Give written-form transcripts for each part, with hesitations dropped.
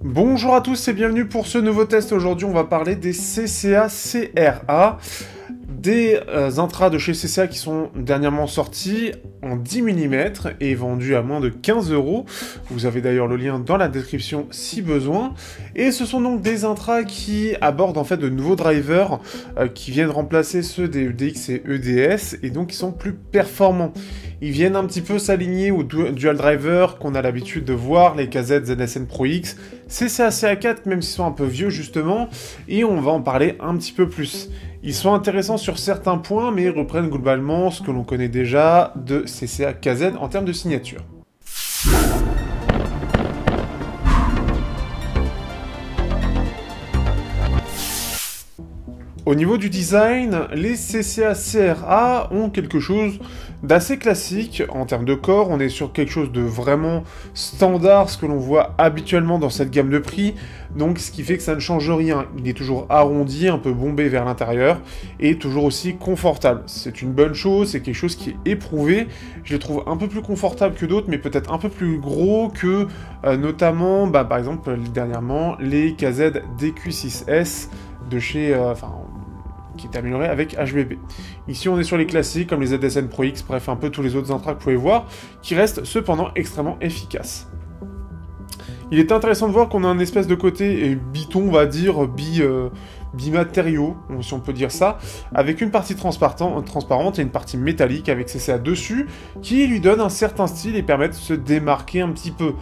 Bonjour à tous et bienvenue pour ce nouveau test. Aujourd'hui, on va parler des CCA-CRA, des intras de chez CCA qui sont dernièrement sortis en 10 mm et vendus à moins de 15 €. Vous avez d'ailleurs le lien dans la description si besoin. Et ce sont donc des intras qui abordent en fait de nouveaux drivers qui viennent remplacer ceux des EDX et EDS et donc qui sont plus performants. Ils viennent un petit peu s'aligner aux dual drivers qu'on a l'habitude de voir, les KZ ZSN Pro X, CCA CA4, même s'ils sont un peu vieux justement, et on va en parler un petit peu plus. Ils sont intéressants sur certains points, mais ils reprennent globalement ce que l'on connaît déjà de CCA KZ en termes de signature. Au niveau du design, les CCA-CRA ont quelque chose d'assez classique en termes de corps. On est sur quelque chose de vraiment standard, ce que l'on voit habituellement dans cette gamme de prix, donc ce qui fait que ça ne change rien. Il est toujours arrondi, un peu bombé vers l'intérieur, et toujours aussi confortable. C'est une bonne chose, c'est quelque chose qui est éprouvé. Je les trouve un peu plus confortables que d'autres, mais peut-être un peu plus gros que notamment, par exemple, dernièrement, les KZ DQ6S de chez... qui est amélioré avec HBB. Ici, on est sur les classiques, comme les ZSN Pro X, bref, un peu tous les autres intras que vous pouvez voir, qui restent cependant extrêmement efficaces. Il est intéressant de voir qu'on a un espèce de côté biton, on va dire, bimatériaux, si on peut dire ça, avec une partie transparente et une partie métallique avec CCA dessus, qui lui donne un certain style et permet de se démarquer un petit peu.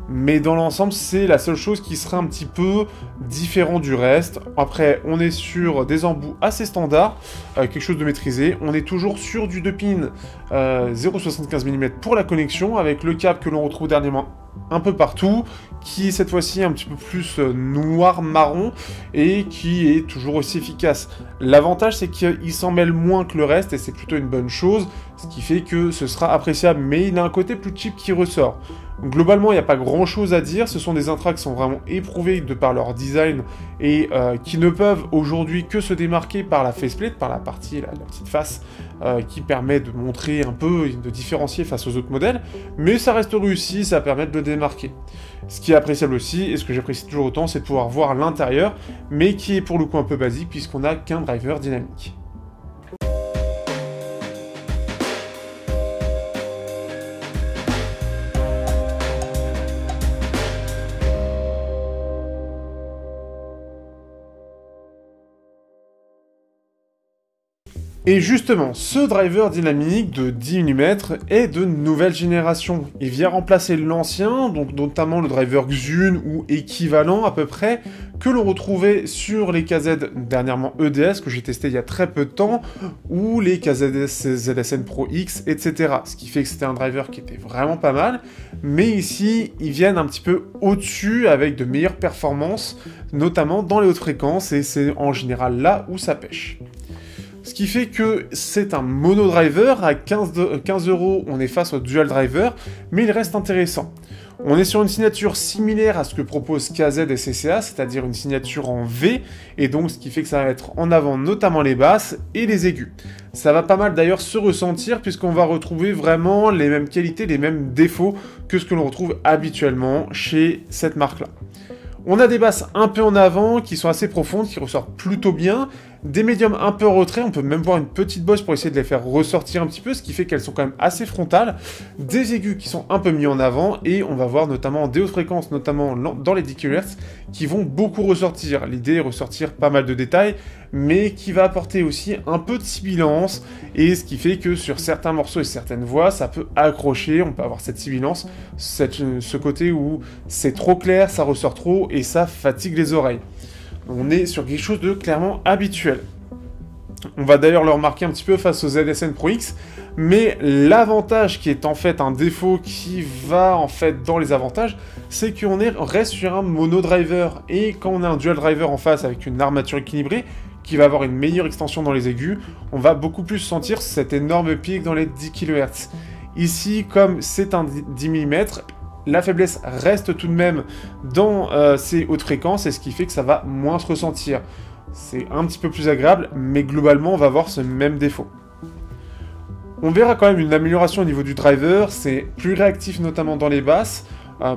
Mais dans l'ensemble, c'est la seule chose qui serait un petit peu différent du reste. Après, on est sur des embouts assez standards, quelque chose de maîtrisé. On est toujours sur du 2 pins 0,75 mm pour la connexion, avec le câble que l'on retrouve dernièrement un peu partout, qui est cette fois-ci un petit peu plus noir-marron, et qui est toujours aussi efficace. L'avantage, c'est qu'il s'en mêle moins que le reste, et c'est plutôt une bonne chose, ce qui fait que ce sera appréciable, mais il a un côté plus cheap qui ressort. Donc, globalement, il n'y a pas grand-chose à dire, ce sont des intras qui sont vraiment éprouvés de par leur design, et qui ne peuvent aujourd'hui que se démarquer par la faceplate, par la partie, la petite face, qui permet de montrer un peu, de différencier face aux autres modèles, mais ça reste réussi, ça permet de le démarquer. Ce qui est appréciable aussi, et ce que j'apprécie toujours autant, c'est de pouvoir voir l'intérieur, mais qui est pour le coup un peu basique, puisqu'on n'a qu'un driver dynamique. Et justement, ce driver dynamique de 10 mm est de nouvelle génération. Il vient remplacer l'ancien, donc notamment le driver Xun ou équivalent à peu près, que l'on retrouvait sur les KZ dernièrement EDS, que j'ai testé il y a très peu de temps, ou les KZ ZSN Pro X, etc. Ce qui fait que c'était un driver qui était vraiment pas mal, mais ici, ils viennent un petit peu au-dessus avec de meilleures performances, notamment dans les hautes fréquences, et c'est en général là où ça pêche. Ce qui fait que c'est un mono driver, à 15 €, on est face au dual driver, mais il reste intéressant. On est sur une signature similaire à ce que propose KZ et CCA, c'est-à-dire une signature en V, et donc ce qui fait que ça va être en avant notamment les basses et les aigus. Ça va pas mal d'ailleurs se ressentir, puisqu'on va retrouver vraiment les mêmes qualités, les mêmes défauts que ce que l'on retrouve habituellement chez cette marque-là. On a des basses un peu en avant, qui sont assez profondes, qui ressortent plutôt bien, des médiums un peu en retrait, on peut même voir une petite bosse pour essayer de les faire ressortir un petit peu, ce qui fait qu'elles sont quand même assez frontales, des aigus qui sont un peu mis en avant, et on va voir notamment des hautes fréquences, notamment dans les 10 kHz, qui vont beaucoup ressortir. L'idée est ressortir pas mal de détails, mais qui va apporter aussi un peu de sibilance, et ce qui fait que sur certains morceaux et certaines voix, ça peut accrocher, on peut avoir cette sibilance, ce côté où c'est trop clair, ça ressort trop, et ça fatigue les oreilles. On est sur quelque chose de clairement habituel. On va d'ailleurs le remarquer un petit peu face au ZSN Pro X, mais l'avantage qui est en fait un défaut qui va en fait dans les avantages, c'est qu'on reste sur un mono driver, et quand on a un dual driver en face avec une armature équilibrée, qui va avoir une meilleure extension dans les aigus, on va beaucoup plus sentir cet énorme pic dans les 10 kHz. Ici, comme c'est un 10 mm, la faiblesse reste tout de même dans ces hautes fréquences, et ce qui fait que ça va moins se ressentir. C'est un petit peu plus agréable, mais globalement, on va avoir ce même défaut. On verra quand même une amélioration au niveau du driver, c'est plus réactif notamment dans les basses.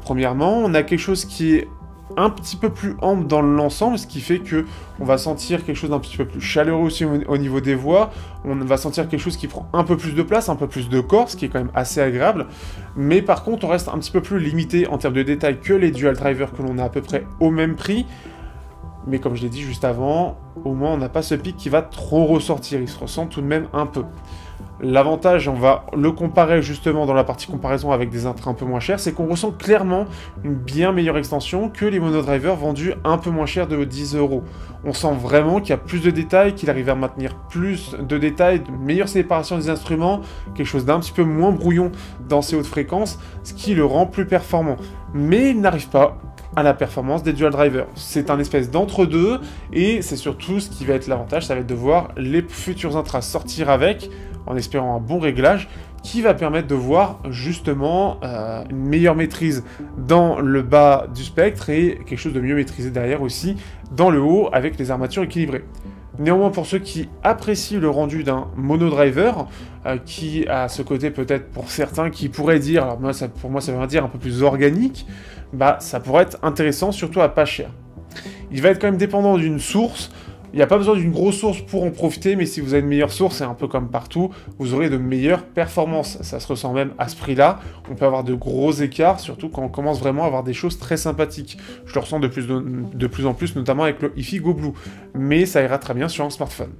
premièrement. On a quelque chose qui est un petit peu plus ample dans l'ensemble, ce qui fait que on va sentir quelque chose d'un petit peu plus chaleureux aussi au niveau des voix. On va sentir quelque chose qui prend un peu plus de place, un peu plus de corps, ce qui est quand même assez agréable. Mais par contre, on reste un petit peu plus limité en termes de détails que les dual drivers que l'on a à peu près au même prix. Mais comme je l'ai dit juste avant, au moins on n'a pas ce pic qui va trop ressortir, il se ressent tout de même un peu. L'avantage, on va le comparer justement dans la partie comparaison avec des intrants un peu moins chers, c'est qu'on ressent clairement une bien meilleure extension que les monodrivers vendus un peu moins cher de 10 €. On sent vraiment qu'il y a plus de détails, qu'il arrive à maintenir plus de détails, de meilleure séparation des instruments, quelque chose d'un petit peu moins brouillon dans ces hautes fréquences, ce qui le rend plus performant. Mais il n'arrive pas à la performance des dual drivers. C'est un espèce d'entre-deux, et c'est surtout ce qui va être l'avantage, ça va être de voir les futurs intras sortir avec, en espérant un bon réglage, qui va permettre de voir justement une meilleure maîtrise dans le bas du spectre, et quelque chose de mieux maîtrisé derrière aussi, dans le haut, avec les armatures équilibrées. Néanmoins, pour ceux qui apprécient le rendu d'un monodriver, qui a ce côté peut-être pour certains qui pourraient dire, alors moi, pour moi ça veut dire un peu plus organique, bah ça pourrait être intéressant, surtout à pas cher. Il va être quand même dépendant d'une source. Il n'y a pas besoin d'une grosse source pour en profiter, mais si vous avez une meilleure source, c'est un peu comme partout, vous aurez de meilleures performances. Ça se ressent même à ce prix-là. On peut avoir de gros écarts, surtout quand on commence vraiment à avoir des choses très sympathiques. Je le ressens de plus en plus, notamment avec le hi-fi Go Blue. Mais ça ira très bien sur un smartphone.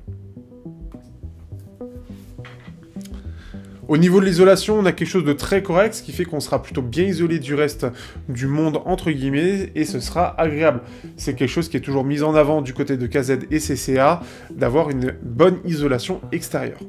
Au niveau de l'isolation, on a quelque chose de très correct, ce qui fait qu'on sera plutôt bien isolé du reste du monde, entre guillemets, et ce sera agréable. C'est quelque chose qui est toujours mis en avant du côté de KZ et CCA, d'avoir une bonne isolation extérieure.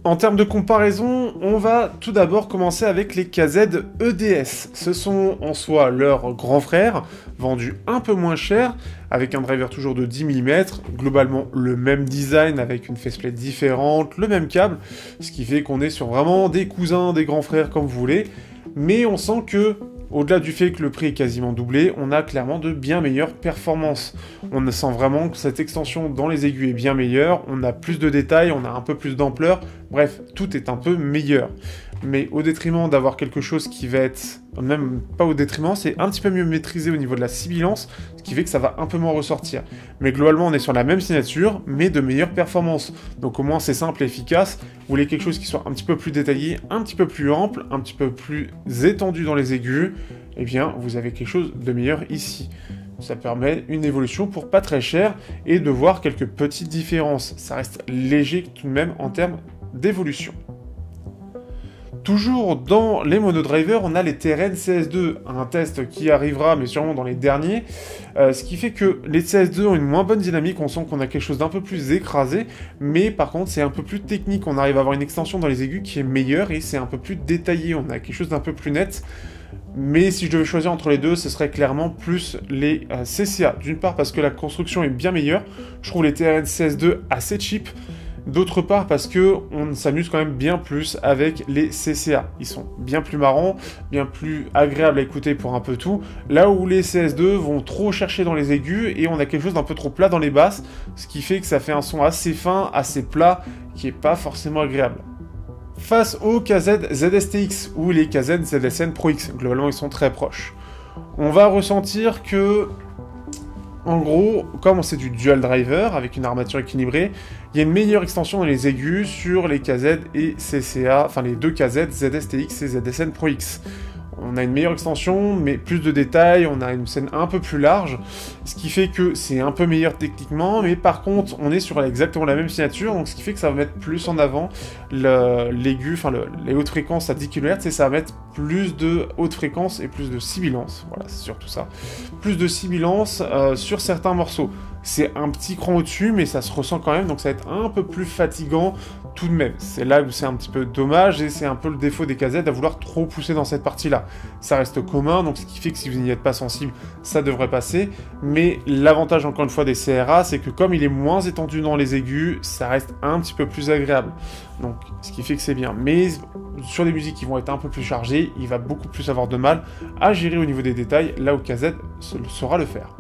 En termes de comparaison, on va tout d'abord commencer avec les KZ EDS. Ce sont en soi leurs grands frères, vendus un peu moins cher, avec un driver toujours de 10 mm, globalement le même design avec une faceplate différente, le même câble, ce qui fait qu'on est sur vraiment des cousins, des grands frères comme vous voulez, mais on sent que, au-delà du fait que le prix est quasiment doublé, on a clairement de bien meilleures performances. On sent vraiment que cette extension dans les aigus est bien meilleure, on a plus de détails, on a un peu plus d'ampleur, bref, tout est un peu meilleur. Mais au détriment d'avoir quelque chose qui va être, même pas au détriment, c'est un petit peu mieux maîtrisé au niveau de la sibilance, ce qui fait que ça va un peu moins ressortir. Mais globalement, on est sur la même signature, mais de meilleures performances. Donc au moins, c'est simple et efficace. Vous voulez quelque chose qui soit un petit peu plus détaillé, un petit peu plus ample, un petit peu plus étendu dans les aigus, eh bien, vous avez quelque chose de meilleur ici. Ça permet une évolution pour pas très cher, et de voir quelques petites différences. Ça reste léger tout de même en termes d'évolution. Toujours dans les monodrivers, on a les TRN CS2, un test qui arrivera, mais sûrement dans les derniers, ce qui fait que les CS2 ont une moins bonne dynamique, on sent qu'on a quelque chose d'un peu plus écrasé, mais par contre c'est un peu plus technique, on arrive à avoir une extension dans les aigus qui est meilleure, et c'est un peu plus détaillé, on a quelque chose d'un peu plus net. Mais si je devais choisir entre les deux, ce serait clairement plus les CCA. D'une part parce que la construction est bien meilleure, je trouve les TRN CS2 assez cheap. D'autre part parce que on s'amuse quand même bien plus avec les CCA. Ils sont bien plus marrants, bien plus agréables à écouter pour un peu tout. Là où les CS2 vont trop chercher dans les aigus et on a quelque chose d'un peu trop plat dans les basses, ce qui fait que ça fait un son assez fin, assez plat, qui est pas forcément agréable. Face aux KZ ZSTX ou les KZ ZSN Pro X, globalement ils sont très proches. On va ressentir que, en gros, comme c'est du dual driver avec une armature équilibrée, il y a une meilleure extension dans les aigus sur les KZ et CCA, enfin les deux KZ ZSTX et ZSN Pro X. On a une meilleure extension, mais plus de détails, on a une scène un peu plus large, ce qui fait que c'est un peu meilleur techniquement, mais par contre, on est sur exactement la même signature, donc ce qui fait que ça va mettre plus en avant l'aigu, enfin les hautes fréquences à 10 kHz, et ça va mettre plus de hautes fréquences et plus de sibilance, voilà, c'est surtout ça. Plus de sibilance sur certains morceaux. C'est un petit cran au-dessus, mais ça se ressent quand même, donc ça va être un peu plus fatigant tout de même. C'est là où c'est un petit peu dommage, et c'est un peu le défaut des KZ à vouloir trop pousser dans cette partie-là. Ça reste commun, donc ce qui fait que si vous n'y êtes pas sensible, ça devrait passer, mais l'avantage encore une fois des CRA, c'est que comme il est moins étendu dans les aigus, ça reste un petit peu plus agréable. Donc, ce qui fait que c'est bien. Mais sur des musiques qui vont être un peu plus chargées, il va beaucoup plus avoir de mal à gérer au niveau des détails, là où KZ saura le faire.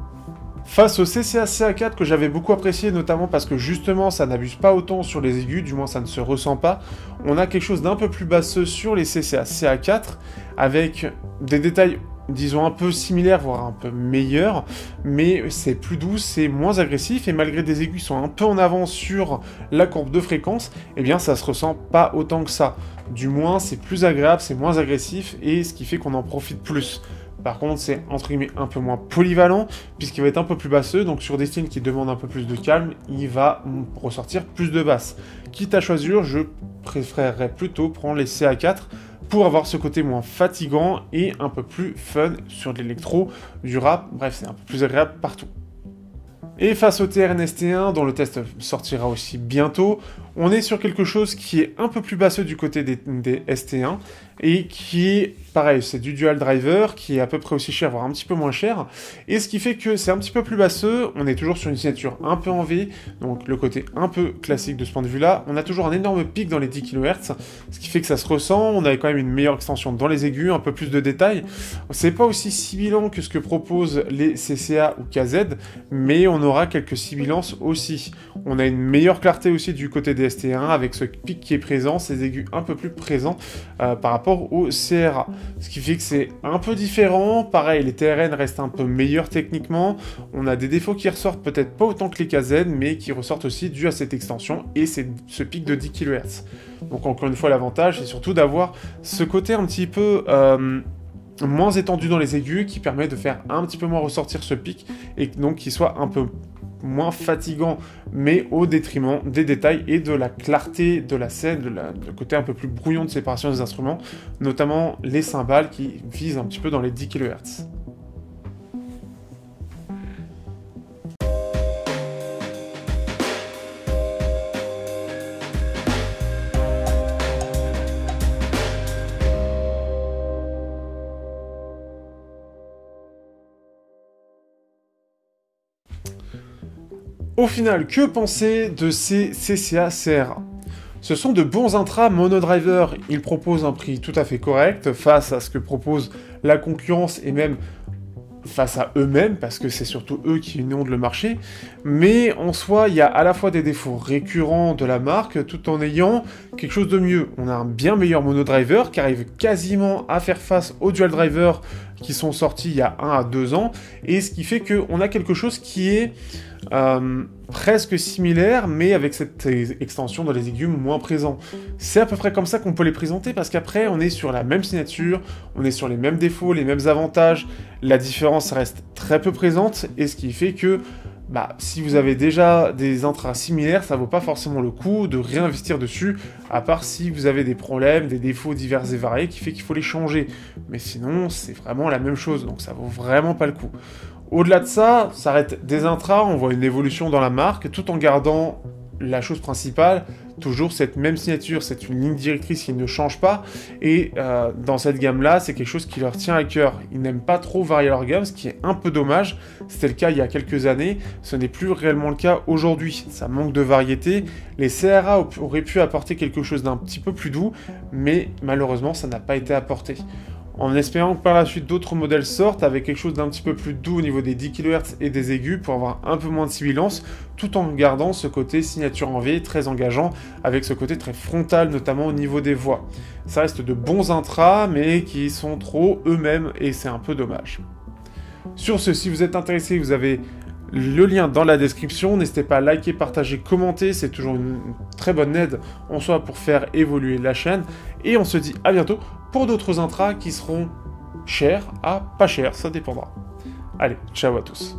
Face au CCA CA4 que j'avais beaucoup apprécié, notamment parce que justement ça n'abuse pas autant sur les aigus, du moins ça ne se ressent pas, on a quelque chose d'un peu plus basseux sur les CCA CA4, avec des détails disons un peu similaires, voire un peu meilleurs, mais c'est plus doux, c'est moins agressif, et malgré des aigus qui sont un peu en avance sur la courbe de fréquence, eh bien ça se ressent pas autant que ça. Du moins c'est plus agréable, c'est moins agressif, et ce qui fait qu'on en profite plus. Par contre, c'est entre guillemets un peu moins polyvalent, puisqu'il va être un peu plus basseux, donc sur des styles qui demandent un peu plus de calme, il va ressortir plus de basses. Quitte à choisir, je préférerais plutôt prendre les CA4 pour avoir ce côté moins fatigant et un peu plus fun sur de l'électro, du rap, bref, c'est un peu plus agréable partout. Et face au TRN-ST1, dont le test sortira aussi bientôt, on est sur quelque chose qui est un peu plus basseux du côté des ST1, et qui est, pareil, c'est du dual driver, qui est à peu près aussi cher, voire un petit peu moins cher, et ce qui fait que c'est un petit peu plus basseux, on est toujours sur une signature un peu en V, donc le côté un peu classique de ce point de vue-là, on a toujours un énorme pic dans les 10 kHz, ce qui fait que ça se ressent, on a quand même une meilleure extension dans les aigus, un peu plus de détails, c'est pas aussi sibilant que ce que proposent les CCA ou KZ, mais on aura quelques sibilances aussi. On a une meilleure clarté aussi du côté des ST1, avec ce pic qui est présent, ces aigus un peu plus présents par rapport au CRA. Ce qui fait que c'est un peu différent. Pareil, les TRN restent un peu meilleurs techniquement. On a des défauts qui ressortent peut-être pas autant que les KZ, mais qui ressortent aussi dû à cette extension et ce pic de 10 kHz. Donc encore une fois, l'avantage, c'est surtout d'avoir ce côté un petit peu moins étendu dans les aigus, qui permet de faire un petit peu moins ressortir ce pic, et donc qui soit un peu moins fatigant, mais au détriment des détails et de la clarté de la scène, le côté un peu plus brouillon de séparation des instruments, notamment les cymbales qui visent un petit peu dans les 10 kHz. Au final, que penser de ces CCA CRA? Ce sont de bons intras monodriver, ils proposent un prix tout à fait correct face à ce que propose la concurrence et même face à eux-mêmes, parce que c'est surtout eux qui inondent le marché, mais en soi, il y a à la fois des défauts récurrents de la marque, tout en ayant quelque chose de mieux. On a un bien meilleur monodriver qui arrive quasiment à faire face aux dual drivers qui sont sortis il y a 1 à 2 ans, et ce qui fait qu'on a quelque chose qui est presque similaire, mais avec cette extension dans les aigus moins présent. C'est à peu près comme ça qu'on peut les présenter, parce qu'après, on est sur la même signature, on est sur les mêmes défauts, les mêmes avantages, la différence reste très peu présente, et ce qui fait que si vous avez déjà des intras similaires, ça vaut pas forcément le coup de réinvestir dessus, à part si vous avez des problèmes, des défauts divers et variés qui fait qu'il faut les changer. Mais sinon, c'est vraiment la même chose, donc ça vaut vraiment pas le coup. Au-delà de ça, ça reste des intras, on voit une évolution dans la marque, tout en gardant la chose principale, toujours cette même signature, c'est une ligne directrice qui ne change pas, et dans cette gamme-là, c'est quelque chose qui leur tient à cœur. Ils n'aiment pas trop varier leur gamme, ce qui est un peu dommage. C'était le cas il y a quelques années, ce n'est plus réellement le cas aujourd'hui. Ça manque de variété. Les CRA auraient pu apporter quelque chose d'un petit peu plus doux, mais malheureusement, ça n'a pas été apporté. En espérant que par la suite d'autres modèles sortent avec quelque chose d'un petit peu plus doux au niveau des 10 kHz et des aigus pour avoir un peu moins de sibilance, tout en gardant ce côté signature en V très engageant, avec ce côté très frontal notamment au niveau des voix. Ça reste de bons intras mais qui sont trop eux-mêmes et c'est un peu dommage. Sur ce, si vous êtes intéressé, vous avez le lien dans la description, n'hésitez pas à liker, partager, commenter, c'est toujours une très bonne aide en soi pour faire évoluer la chaîne, et on se dit à bientôt pour d'autres intras qui seront chers à pas chers, ça dépendra. Allez, ciao à tous.